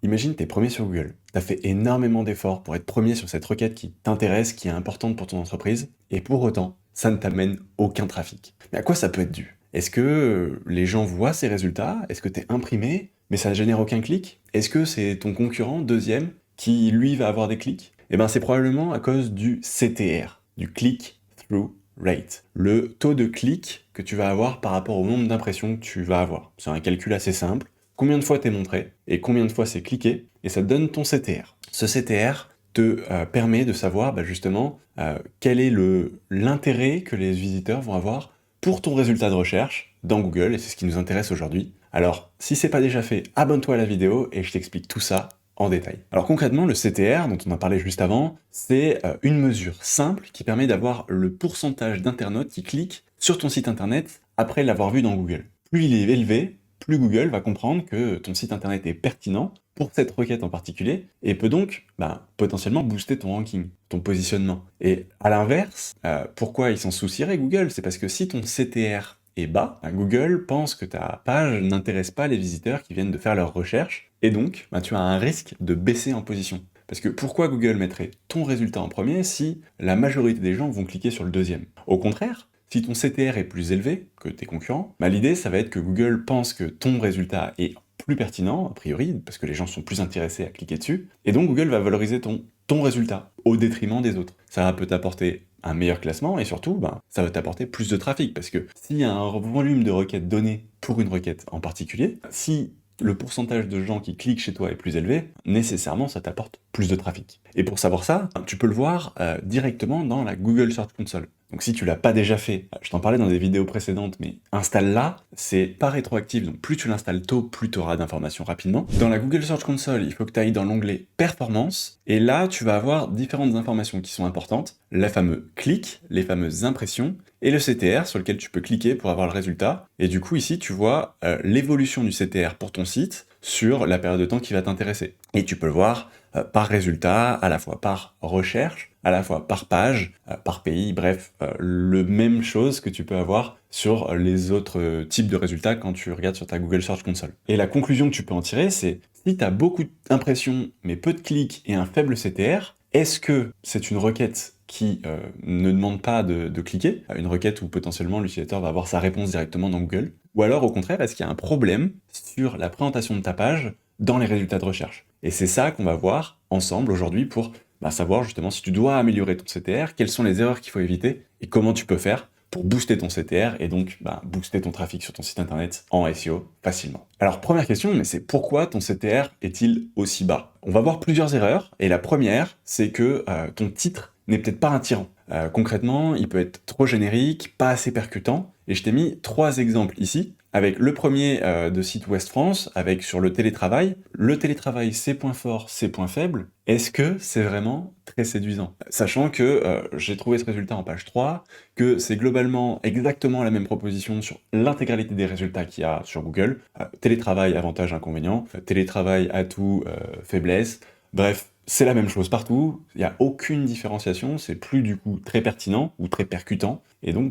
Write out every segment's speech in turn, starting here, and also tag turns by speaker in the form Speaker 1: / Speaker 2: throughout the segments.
Speaker 1: imagine t'es premier sur Google. T'as fait énormément d'efforts pour être premier sur cette requête qui t'intéresse, qui est importante pour ton entreprise, et pour autant, ça ne t'amène aucun trafic. Mais à quoi ça peut être dû? Est-ce que les gens voient ces résultats? Est-ce que t'es imprimé, mais ça ne génère aucun clic? Est-ce que c'est ton concurrent, deuxième, qui lui va avoir des clics? Eh ben c'est probablement à cause du CTR, du click-through rate, le taux de clic que tu vas avoir par rapport au nombre d'impressions que tu vas avoir. C'est un calcul assez simple. Combien de fois t'es montré et combien de fois c'est cliqué, et ça te donne ton CTR. Ce CTR te permet de savoir justement quel est l'intérêt que les visiteurs vont avoir pour ton résultat de recherche dans Google, et c'est ce qui nous intéresse aujourd'hui. Alors, si c'est pas déjà fait, abonne-toi à la vidéo et je t'explique tout ça en détail. Alors concrètement, le CTR, dont on a parlé juste avant, c'est une mesure simple qui permet d'avoir le pourcentage d'internautes qui cliquent sur ton site internet après l'avoir vu dans Google. Plus il est élevé, plus Google va comprendre que ton site internet est pertinent pour cette requête en particulier, et peut donc potentiellement booster ton ranking, ton positionnement. Et à l'inverse, pourquoi il s'en soucierait Google? C'est parce que si ton CTR est bas, Google pense que ta page n'intéresse pas les visiteurs qui viennent de faire leurs recherches, et donc tu as un risque de baisser en position. Parce que pourquoi Google mettrait ton résultat en premier si la majorité des gens vont cliquer sur le deuxième? Au contraire, si ton CTR est plus élevé que tes concurrents, l'idée ça va être que Google pense que ton résultat est plus pertinent, a priori, parce que les gens sont plus intéressés à cliquer dessus, et donc Google va valoriser ton résultat au détriment des autres. Ça peut t'apporter un meilleur classement, et surtout, ça va t'apporter plus de trafic, parce que s'il y a un volume de requêtes données pour une requête en particulier, si le pourcentage de gens qui cliquent chez toi est plus élevé, nécessairement ça t'apporte plus de trafic. Et pour savoir ça, tu peux le voir directement dans la Google Search Console. Donc si tu l'as pas déjà fait, je t'en parlais dans des vidéos précédentes, mais installe-la, c'est pas rétroactif, donc plus tu l'installes tôt, plus tu auras d'informations rapidement. Dans la Google Search Console, il faut que tu ailles dans l'onglet Performance, et là tu vas avoir différentes informations qui sont importantes, les fameux clics, les fameuses impressions, et le CTR sur lequel tu peux cliquer pour avoir le résultat. Et du coup ici tu vois l'évolution du CTR pour ton site sur la période de temps qui va t'intéresser. Et tu peux le voir par résultat, à la fois par recherche, à la fois par page, par pays, bref, le même chose que tu peux avoir sur les autres types de résultats quand tu regardes sur ta Google Search Console. Et la conclusion que tu peux en tirer, c'est si tu as beaucoup d'impressions mais peu de clics et un faible CTR, est-ce que c'est une requête qui ne demande pas de cliquer, une requête où potentiellement l'utilisateur va avoir sa réponse directement dans Google, ou alors au contraire, est-ce qu'il y a un problème sur la présentation de ta page dans les résultats de recherche? Et c'est ça qu'on va voir ensemble aujourd'hui pour savoir justement si tu dois améliorer ton CTR, quelles sont les erreurs qu'il faut éviter, et comment tu peux faire pour booster ton CTR et donc booster ton trafic sur ton site internet en SEO facilement. Alors première question, mais c'est pourquoi ton CTR est-il aussi bas? On va voir plusieurs erreurs, et la première, c'est que ton titre n'est peut-être pas attirant. Concrètement, il peut être trop générique, pas assez percutant, et je t'ai mis 3 exemples ici, avec le premier de Site Ouest France, avec sur le télétravail, ses points forts, ses points faibles, est-ce que c'est vraiment très séduisant? Sachant que j'ai trouvé ce résultat en page 3, que c'est globalement exactement la même proposition sur l'intégralité des résultats qu'il y a sur Google, télétravail, avantage, inconvénient, télétravail, atout, faiblesse, bref, c'est la même chose partout, il n'y a aucune différenciation, c'est plus du coup très pertinent ou très percutant, et donc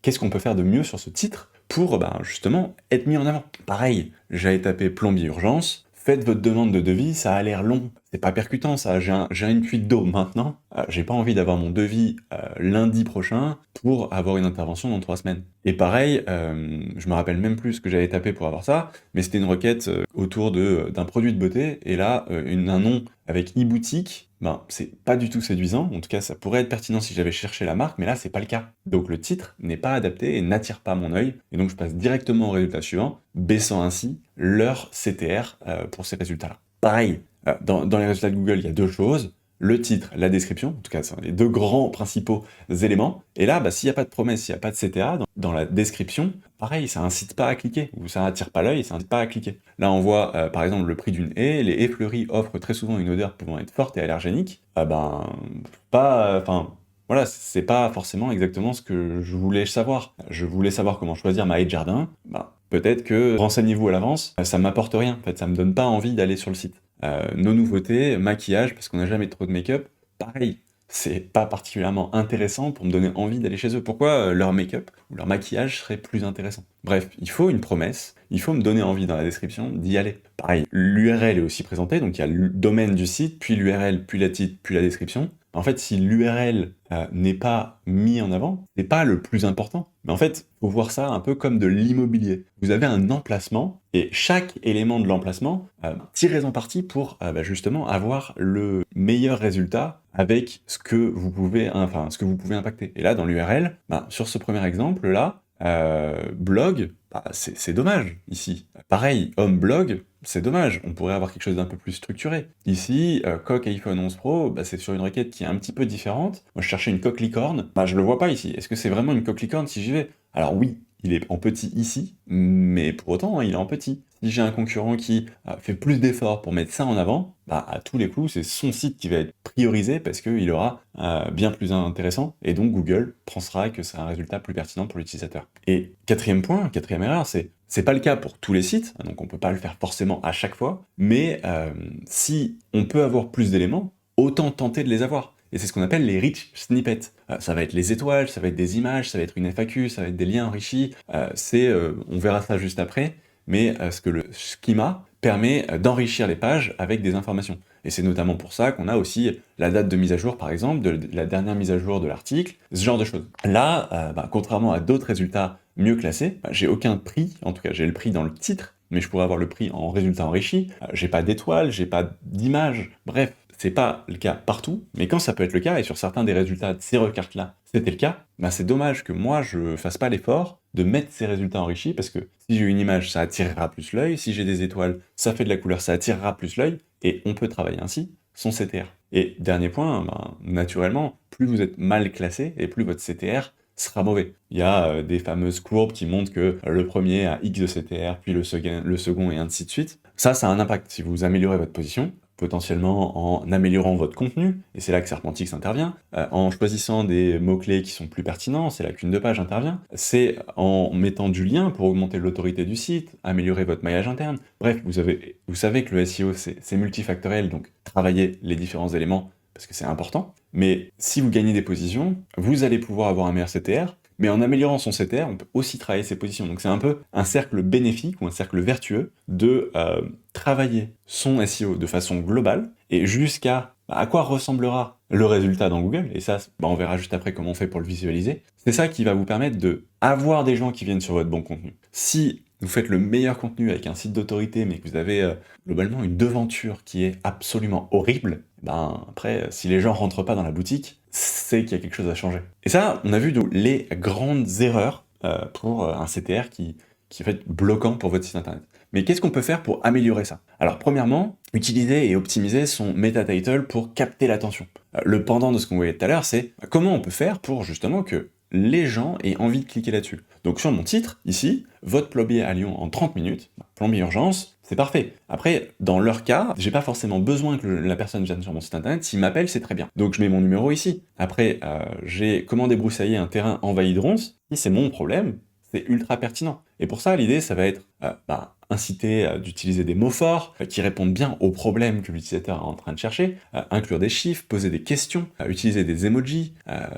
Speaker 1: qu'est-ce qu'on peut faire de mieux sur ce titre pour justement être mis en avant? Pareil, j'avais tapé plombier urgence, faites votre demande de devis, ça a l'air long, c'est pas percutant ça, j'ai une fuite d'eau maintenant, j'ai pas envie d'avoir mon devis lundi prochain pour avoir une intervention dans 3 semaines. Et pareil, je me rappelle même plus ce que j'avais tapé pour avoir ça, mais c'était une requête autour d'un produit de beauté, et là, un nom avec e-boutique, c'est pas du tout séduisant, en tout cas ça pourrait être pertinent si j'avais cherché la marque, mais là c'est pas le cas. Donc le titre n'est pas adapté et n'attire pas mon œil, et donc je passe directement au résultat suivant, baissant ainsi leur CTR pour ces résultats-là. Pareil, dans les résultats de Google, il y a 2 choses, le titre, la description, en tout cas, ce sont les 2 grands principaux éléments, et là, s'il n'y a pas de promesse, s'il n'y a pas de CTA, dans la description, pareil, ça incite pas à cliquer, ou ça attire pas l'œil, ça incite pas à cliquer. Là, on voit, par exemple, le prix d'une haie, les haies fleuries offrent très souvent une odeur pouvant être forte et allergénique, voilà, c'est pas forcément exactement ce que je voulais savoir. Je voulais savoir comment choisir ma haie de jardin, peut-être que renseignez-vous à l'avance, ça m'apporte rien, en fait, ça me donne pas envie d'aller sur le site. Nos nouveautés, maquillage, parce qu'on n'a jamais trop de make-up, pareil, c'est pas particulièrement intéressant pour me donner envie d'aller chez eux. Pourquoi leur make-up ou leur maquillage serait plus intéressant? Bref, il faut une promesse, il faut me donner envie dans la description d'y aller. Pareil, l'URL est aussi présentée, donc il y a le domaine du site, puis l'URL, puis la titre, puis la description. En fait, si l'URL n'est pas mis en avant, c'est pas le plus important. Mais en fait, faut voir ça un peu comme de l'immobilier. Vous avez un emplacement et chaque élément de l'emplacement, tirez-en parti pour justement avoir le meilleur résultat avec ce que vous pouvez, ce que vous pouvez impacter. Et là, dans l'URL, sur ce premier exemple là, blog, c'est dommage ici. Pareil, home blog, c'est dommage, on pourrait avoir quelque chose d'un peu plus structuré. Ici, coque iPhone 11 Pro, c'est sur une requête qui est un petit peu différente. Moi, je cherchais une coque licorne, je le vois pas ici. Est-ce que c'est vraiment une coque licorne si j'y vais? Alors oui, il est en petit ici, mais pour autant, il est en petit. Si j'ai un concurrent qui fait plus d'efforts pour mettre ça en avant, à tous les coups, c'est son site qui va être priorisé parce qu'il aura bien plus intéressant, et donc Google pensera que c'est un résultat plus pertinent pour l'utilisateur. Et quatrième point, quatrième erreur, c'est pas le cas pour tous les sites, donc on peut pas le faire forcément à chaque fois, mais si on peut avoir plus d'éléments, autant tenter de les avoir. Et c'est ce qu'on appelle les rich snippets. Ça va être les étoiles, ça va être des images, ça va être une FAQ, ça va être des liens enrichis. On verra ça juste après, mais ce que le schema permet d'enrichir les pages avec des informations. Et c'est notamment pour ça qu'on a aussi la date de mise à jour, par exemple, de la dernière mise à jour de l'article, ce genre de choses. Là, contrairement à d'autres résultats mieux classés, j'ai aucun prix, en tout cas j'ai le prix dans le titre, mais je pourrais avoir le prix en résultat enrichi, j'ai pas d'étoiles, j'ai pas d'image, bref, c'est pas le cas partout, mais quand ça peut être le cas, et sur certains des résultats de ces recartes-là, c'était le cas, c'est dommage que moi je fasse pas l'effort de mettre ces résultats enrichis, parce que si j'ai une image, ça attirera plus l'œil, si j'ai des étoiles, ça fait de la couleur, ça attirera plus l'œil, et on peut travailler ainsi son CTR. Et dernier point, naturellement, plus vous êtes mal classé, et plus votre CTR sera mauvais. Il y a des fameuses courbes qui montrent que le premier a X de CTR, puis le second et ainsi de suite. Ça a un impact. Si vous améliorez votre position, potentiellement en améliorant votre contenu, et c'est là que Serpentix intervient, en choisissant des mots-clés qui sont plus pertinents, c'est là qu'une de page intervient, c'est en mettant du lien pour augmenter l'autorité du site, améliorer votre maillage interne. Bref, vous savez que le SEO c'est multifactoriel, donc travaillez les différents éléments parce que c'est important, mais si vous gagnez des positions, vous allez pouvoir avoir un meilleur CTR, mais en améliorant son CTR, on peut aussi travailler ses positions. Donc c'est un peu un cercle bénéfique ou un cercle vertueux de travailler son SEO de façon globale, et jusqu'à à quoi ressemblera le résultat dans Google, et ça, on verra juste après comment on fait pour le visualiser. C'est ça qui va vous permettre de avoir des gens qui viennent sur votre bon contenu. Si vous faites le meilleur contenu avec un site d'autorité, mais que vous avez globalement une devanture qui est absolument horrible, après, si les gens rentrent pas dans la boutique, c'est qu'il y a quelque chose à changer. Et ça, on a vu les grandes erreurs pour un CTR qui est fait bloquant pour votre site internet. Mais qu'est-ce qu'on peut faire pour améliorer ça? Alors premièrement, utiliser et optimiser son meta title pour capter l'attention. Le pendant de ce qu'on voyait tout à l'heure, c'est comment on peut faire pour justement que les gens aient envie de cliquer là-dessus. Donc sur mon titre, ici, votre plombier à Lyon en 30 minutes, plombier urgence, c'est parfait. Après, dans leur cas, j'ai pas forcément besoin que la personne vienne sur mon site internet, s'il m'appelle, c'est très bien. Donc je mets mon numéro ici. Après, j'ai comment débroussailler un terrain envahi de ronces, si c'est mon problème, c'est ultra pertinent. Et pour ça, l'idée, ça va être inciter d'utiliser des mots forts qui répondent bien aux problèmes que l'utilisateur est en train de chercher, inclure des chiffres, poser des questions, utiliser des emojis.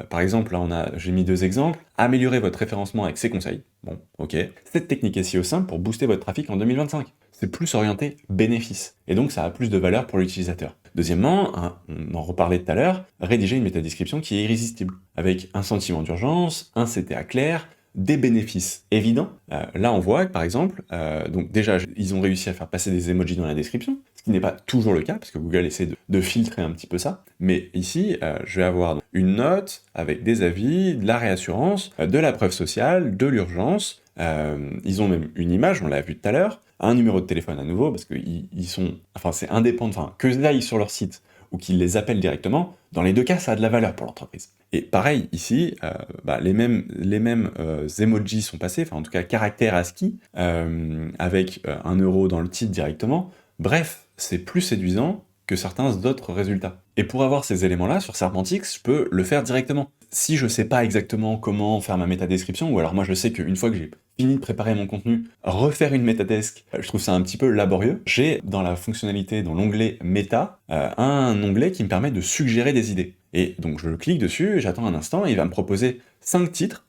Speaker 1: Par exemple, là, j'ai mis 2 exemples. Améliorer votre référencement avec ces conseils. Bon, ok. Cette technique SEO simple pour booster votre trafic en 2025. C'est plus orienté bénéfice. Et donc, ça a plus de valeur pour l'utilisateur. Deuxièmement, on en reparlait tout à l'heure, rédiger une métadescription qui est irrésistible, avec un sentiment d'urgence, un CTA clair, des bénéfices évidents. Là, on voit que, par exemple, donc déjà, ils ont réussi à faire passer des emojis dans la description, ce qui n'est pas toujours le cas, parce que Google essaie de filtrer un petit peu ça. Mais ici, je vais avoir une note avec des avis, de la réassurance, de la preuve sociale, de l'urgence. Ils ont même une image, on l'a vu tout à l'heure, un numéro de téléphone à nouveau, parce que c'est indépendant, que j'aille sur leur site ou qu'ils les appellent directement, dans les deux cas, ça a de la valeur pour l'entreprise. Et pareil, ici, les mêmes emojis sont passés, en tout cas caractères ASCII, avec 1 euro dans le titre directement. Bref, c'est plus séduisant que certains d'autres résultats. Et pour avoir ces éléments-là, sur Serpentix, je peux le faire directement. Si je sais pas exactement comment faire ma métadescription, ou alors moi je sais qu'une fois que j'ai fini de préparer mon contenu, refaire une métadesc, je trouve ça un petit peu laborieux, j'ai dans la fonctionnalité, dans l'onglet méta, un onglet qui me permet de suggérer des idées. Et donc je clique dessus, et j'attends un instant, et il va me proposer 5 titres,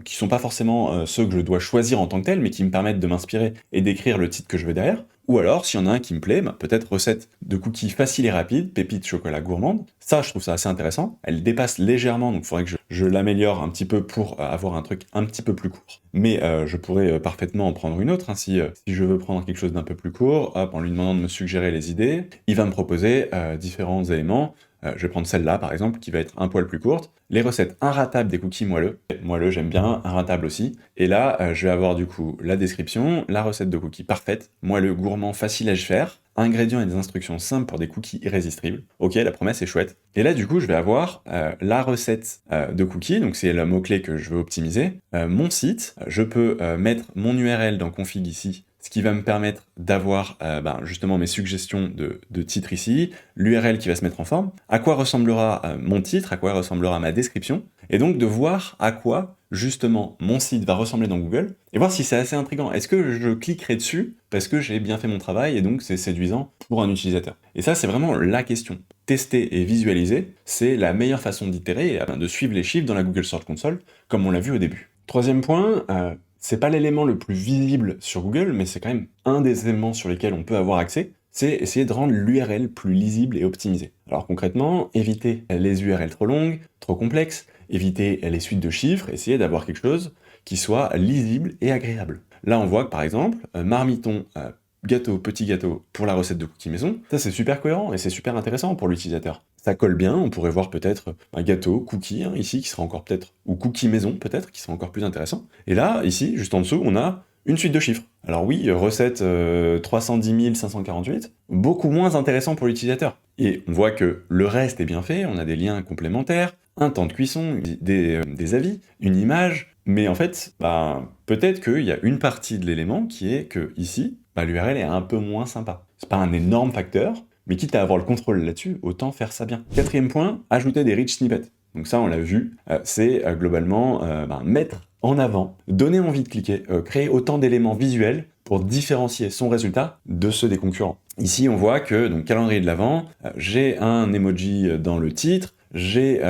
Speaker 1: qui sont pas forcément ceux que je dois choisir en tant que tels, mais qui me permettent de m'inspirer et d'écrire le titre que je veux derrière. Ou alors, s'il y en a un qui me plaît, peut-être recette de cookies facile et rapide, pépites chocolat gourmande. Ça, je trouve ça assez intéressant. Elle dépasse légèrement, donc il faudrait que je l'améliore un petit peu pour avoir un truc un petit peu plus court. Mais je pourrais parfaitement en prendre une autre, hein, si je veux prendre quelque chose d'un peu plus court, hop, en lui demandant de me suggérer les idées. Il va me proposer différents éléments. Je vais prendre celle-là, par exemple, qui va être un poil plus courte. Les recettes inratables des cookies moelleux. Moelleux, j'aime bien, inratables aussi. Et là, je vais avoir du coup la description, la recette de cookies parfaite, moelleux, gourmand, facile à faire, ingrédients et des instructions simples pour des cookies irrésistibles. Ok, la promesse est chouette. Et là, du coup, je vais avoir la recette de cookies, donc c'est le mot-clé que je veux optimiser, mon site, je peux mettre mon URL dans config ici, ce qui va me permettre d'avoir justement mes suggestions de titres ici, l'URL qui va se mettre en forme, à quoi ressemblera mon titre, à quoi ressemblera ma description, et donc de voir à quoi justement mon site va ressembler dans Google, et voir si c'est assez intriguant. Est-ce que je cliquerai dessus parce que j'ai bien fait mon travail et donc c'est séduisant pour un utilisateur? Et ça, c'est vraiment la question. Tester et visualiser, c'est la meilleure façon d'itérer et de suivre les chiffres dans la Google Search Console, comme on l'a vu au début. Troisième point, c'est pas l'élément le plus visible sur Google, mais c'est quand même un des éléments sur lesquels on peut avoir accès, c'est essayer de rendre l'URL plus lisible et optimisée. Alors concrètement, éviter les URL trop longues, trop complexes, éviter les suites de chiffres, essayer d'avoir quelque chose qui soit lisible et agréable. Là, on voit que par exemple, marmiton, gâteau, petit gâteau pour la recette de cookies maison, ça c'est super cohérent et c'est super intéressant pour l'utilisateur. Ça colle bien, on pourrait voir peut-être un gâteau, cookie, ici, qui sera encore peut-être, ou cookie maison peut-être, qui sera encore plus intéressant. Et là, ici, juste en dessous, on a une suite de chiffres. Alors oui, recette 310 548, beaucoup moins intéressant pour l'utilisateur. Et on voit que le reste est bien fait, on a des liens complémentaires, un temps de cuisson, des avis, une image, mais en fait, peut-être qu'il y a une partie de l'élément qui est que ici, l'URL est un peu moins sympa. C'est pas un énorme facteur, mais quitte à avoir le contrôle là-dessus, autant faire ça bien. Quatrième point, ajouter des rich snippets. Donc ça, on l'a vu, c'est globalement mettre en avant, donner envie de cliquer, créer autant d'éléments visuels pour différencier son résultat de ceux des concurrents. Ici, on voit que, donc calendrier de l'Avent, j'ai un emoji dans le titre, j'ai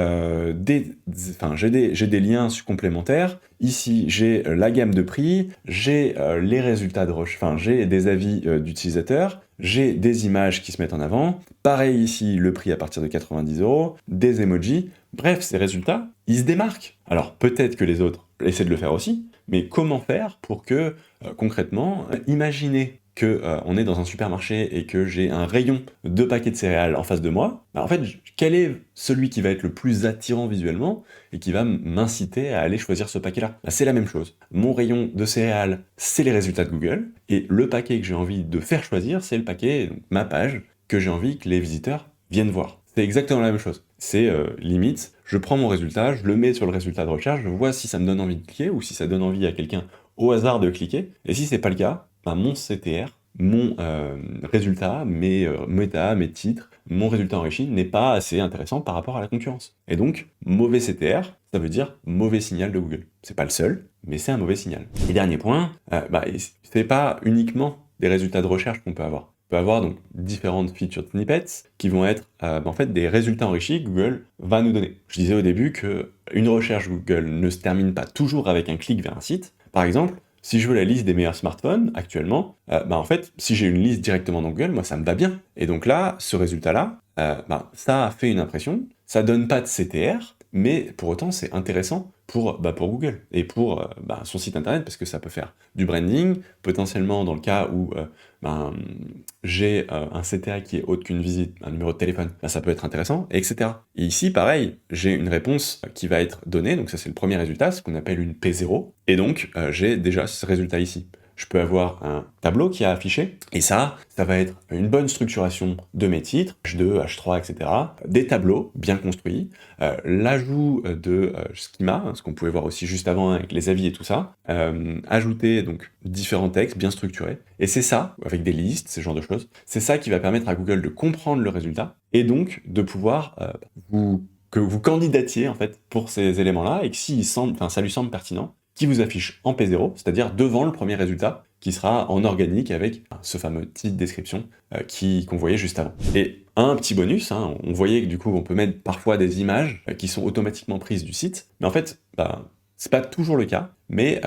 Speaker 1: des liens complémentaires. Ici, j'ai la gamme de prix, j'ai les résultats de recherche, j'ai des avis d'utilisateurs, j'ai des images qui se mettent en avant. Pareil ici, le prix à partir de 90 €, des emojis. Bref, ces résultats, ils se démarquent. Alors peut-être que les autres essaient de le faire aussi, mais comment faire pour que concrètement, imaginez que on est dans un supermarché et que j'ai un rayon de paquets de céréales en face de moi, en fait, quel est celui qui va être le plus attirant visuellement et qui va m'inciter à aller choisir ce paquet-là? C'est la même chose. Mon rayon de céréales, c'est les résultats de Google, et le paquet que j'ai envie de faire choisir, c'est le paquet, donc ma page, que j'ai envie que les visiteurs viennent voir. C'est exactement la même chose. C'est limite, je prends mon résultat, je le mets sur le résultat de recherche, je vois si ça me donne envie de cliquer ou si ça donne envie à quelqu'un au hasard de cliquer, et si c'est pas le cas, mon CTR, mon résultat, mes méta, mes titres, mon résultat enrichi n'est pas assez intéressant par rapport à la concurrence. Et donc, mauvais CTR, ça veut dire mauvais signal de Google. C'est pas le seul, mais c'est un mauvais signal. Et dernier point, c'est pas uniquement des résultats de recherche qu'on peut avoir. On peut avoir donc différentes feature snippets qui vont être en fait des résultats enrichis que Google va nous donner. Je disais au début qu'une recherche Google ne se termine pas toujours avec un clic vers un site. Par exemple, si je veux la liste des meilleurs smartphones actuellement, en fait, si j'ai une liste directement dans Google, moi ça me va bien. Et donc là, ce résultat-là, ça a fait une impression, ça donne pas de CTR, mais pour autant c'est intéressant pour Google et pour son site internet, parce que ça peut faire du branding, potentiellement dans le cas où j'ai un CTA qui est autre qu'une visite, un numéro de téléphone, ça peut être intéressant, etc. Et ici, pareil, j'ai une réponse qui va être donnée, donc ça c'est le premier résultat, ce qu'on appelle une P0, et donc j'ai déjà ce résultat ici. Je peux avoir un tableau qui est affiché, et ça va être une bonne structuration de mes titres, H2, H3, etc. Des tableaux bien construits, l'ajout de schema, ce qu'on pouvait voir aussi juste avant avec les avis et tout ça, ajouter donc différents textes bien structurés, et c'est ça, avec des listes, ce genre de choses, c'est ça qui va permettre à Google de comprendre le résultat, et donc de pouvoir que vous candidatiez en fait pour ces éléments-là, et que ça lui semble pertinent, qui vous affiche en P0, c'est-à-dire devant le premier résultat, qui sera en organique avec ce fameux titre description qu'on voyait juste avant. Et un petit bonus, hein, on voyait que du coup on peut mettre parfois des images qui sont automatiquement prises du site, mais en fait, c'est pas toujours le cas, mais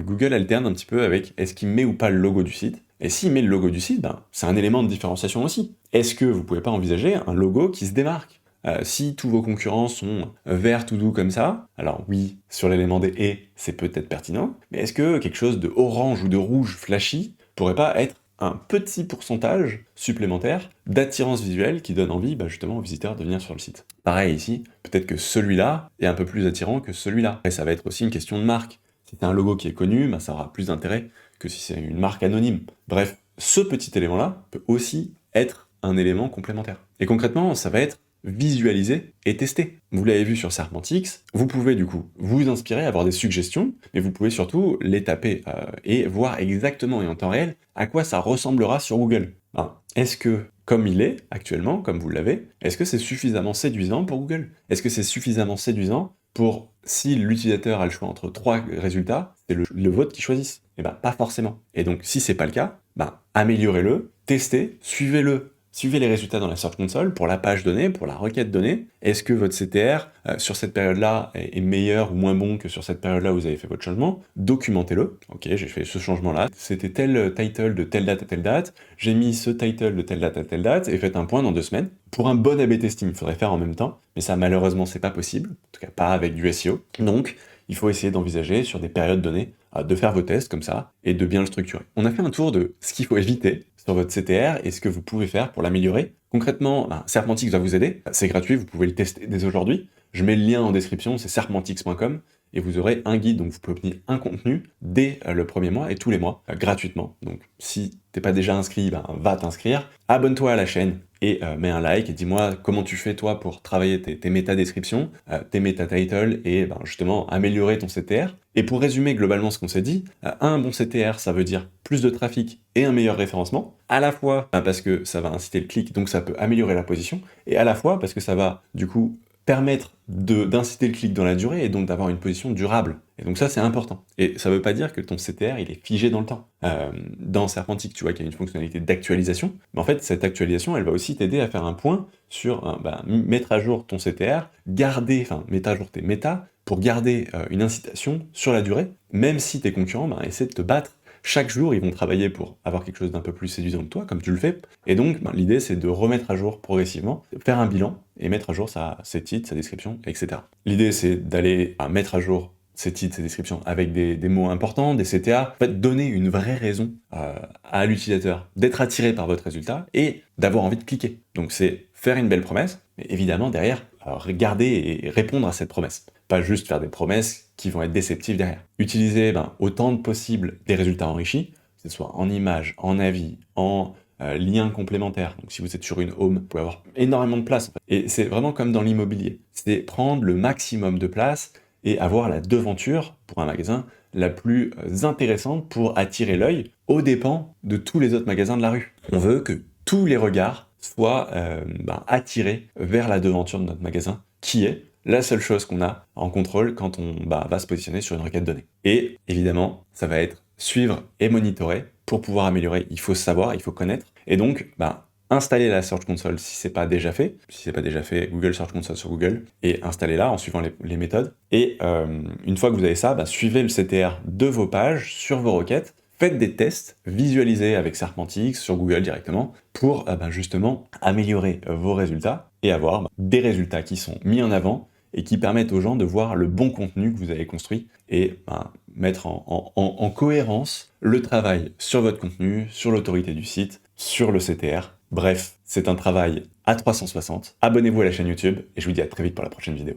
Speaker 1: Google alterne un petit peu avec est-ce qu'il met ou pas le logo du site. Et s'il met le logo du site, c'est un élément de différenciation aussi. Est-ce que vous pouvez pas envisager un logo qui se démarque? Si tous vos concurrents sont verts tout doux comme ça, alors oui, sur l'élément des « et », c'est peut-être pertinent, mais est-ce que quelque chose de orange ou de rouge flashy pourrait pas être un petit pourcentage supplémentaire d'attirance visuelle qui donne envie justement aux visiteurs de venir sur le site? Pareil ici, peut-être que celui-là est un peu plus attirant que celui-là. Et ça va être aussi une question de marque. Si c'est un logo qui est connu, ça aura plus d'intérêt que si c'est une marque anonyme. Bref, ce petit élément-là peut aussi être un élément complémentaire. Et concrètement, ça va être visualiser et tester. Vous l'avez vu sur Serpentix, vous pouvez du coup vous inspirer, avoir des suggestions, mais vous pouvez surtout les taper et voir exactement et en temps réel à quoi ça ressemblera sur Google. Est-ce que, comme il est actuellement, comme vous l'avez, est-ce que c'est suffisamment séduisant pour Google? Est-ce que c'est suffisamment séduisant pour, si l'utilisateur a le choix entre 3 résultats, c'est le vôtre qui choisisse? Pas forcément. Et donc, si c'est pas le cas, améliorez-le, testez, suivez-le. Suivez les résultats dans la Search Console pour la page donnée, pour la requête donnée. Est-ce que votre CTR, sur cette période-là, est meilleur ou moins bon que sur cette période-là où vous avez fait votre changement? Documentez-le. Ok, j'ai fait ce changement-là. C'était tel title de telle date à telle date. J'ai mis ce title de telle date à telle date. Et faites un point dans 2 semaines. Pour un bon A/B testing, il faudrait faire en même temps. Mais ça, malheureusement, c'est pas possible. En tout cas, pas avec du SEO. Donc, il faut essayer d'envisager sur des périodes données de faire vos tests comme ça et de bien le structurer. On a fait un tour de ce qu'il faut éviter sur votre CTR et ce que vous pouvez faire pour l'améliorer. Concrètement, Serpentix va vous aider. C'est gratuit, vous pouvez le tester dès aujourd'hui. Je mets le lien en description, c'est serpentix.com et vous aurez un guide, donc vous pouvez obtenir un contenu dès le premier mois et tous les mois, gratuitement. Donc si t'es pas déjà inscrit, va t'inscrire. Abonne-toi à la chaîne et mets un like et dis-moi comment tu fais toi pour travailler tes méta-descriptions, tes méta-titles et justement améliorer ton CTR. Et pour résumer globalement ce qu'on s'est dit, un bon CTR ça veut dire plus de trafic et un meilleur référencement, à la fois parce que ça va inciter le clic, donc ça peut améliorer la position, et à la fois parce que ça va du coup permettre d'inciter le clic dans la durée et donc d'avoir une position durable. Et donc ça, c'est important. Et ça ne veut pas dire que ton CTR, il est figé dans le temps. Dans Serpentix, tu vois qu'il y a une fonctionnalité d'actualisation, mais en fait, cette actualisation, elle va aussi t'aider à faire un point sur mettre à jour ton CTR, mettre à jour tes méta, pour garder une incitation sur la durée, même si tes concurrents essaient de te battre. Chaque jour, ils vont travailler pour avoir quelque chose d'un peu plus séduisant que toi, comme tu le fais. Et donc, l'idée, c'est de remettre à jour progressivement, faire un bilan et mettre à jour ses titres, sa description, etc. L'idée, c'est d'aller mettre à jour ses titres, ses descriptions avec des mots importants, des CTA, en fait, donner une vraie raison à l'utilisateur d'être attiré par votre résultat et d'avoir envie de cliquer. Donc, c'est faire une belle promesse, mais évidemment, derrière, regarder et répondre à cette promesse. Pas juste faire des promesses qui vont être déceptives derrière. Utilisez autant de possible des résultats enrichis, que ce soit en images, en avis, en liens complémentaires. Donc si vous êtes sur une home, vous pouvez avoir énormément de place. En fait. Et c'est vraiment comme dans l'immobilier. C'est prendre le maximum de place et avoir la devanture pour un magasin la plus intéressante pour attirer l'œil aux dépens de tous les autres magasins de la rue. On veut que tous les regards soient attirés vers la devanture de notre magasin, qui est la seule chose qu'on a en contrôle quand on va se positionner sur une requête donnée. Et évidemment, ça va être suivre et monitorer. Pour pouvoir améliorer, il faut savoir, il faut connaître. Et donc, installez la Search Console si c'est pas déjà fait. Si c'est pas déjà fait, Google Search Console sur Google, et installez-la en suivant les méthodes. Et une fois que vous avez ça, suivez le CTR de vos pages sur vos requêtes. Faites des tests, visualisez avec Serpentix sur Google directement pour justement améliorer vos résultats et avoir des résultats qui sont mis en avant et qui permettent aux gens de voir le bon contenu que vous avez construit et mettre en cohérence le travail sur votre contenu, sur l'autorité du site, sur le CTR. Bref, c'est un travail à 360. Abonnez-vous à la chaîne YouTube et je vous dis à très vite pour la prochaine vidéo.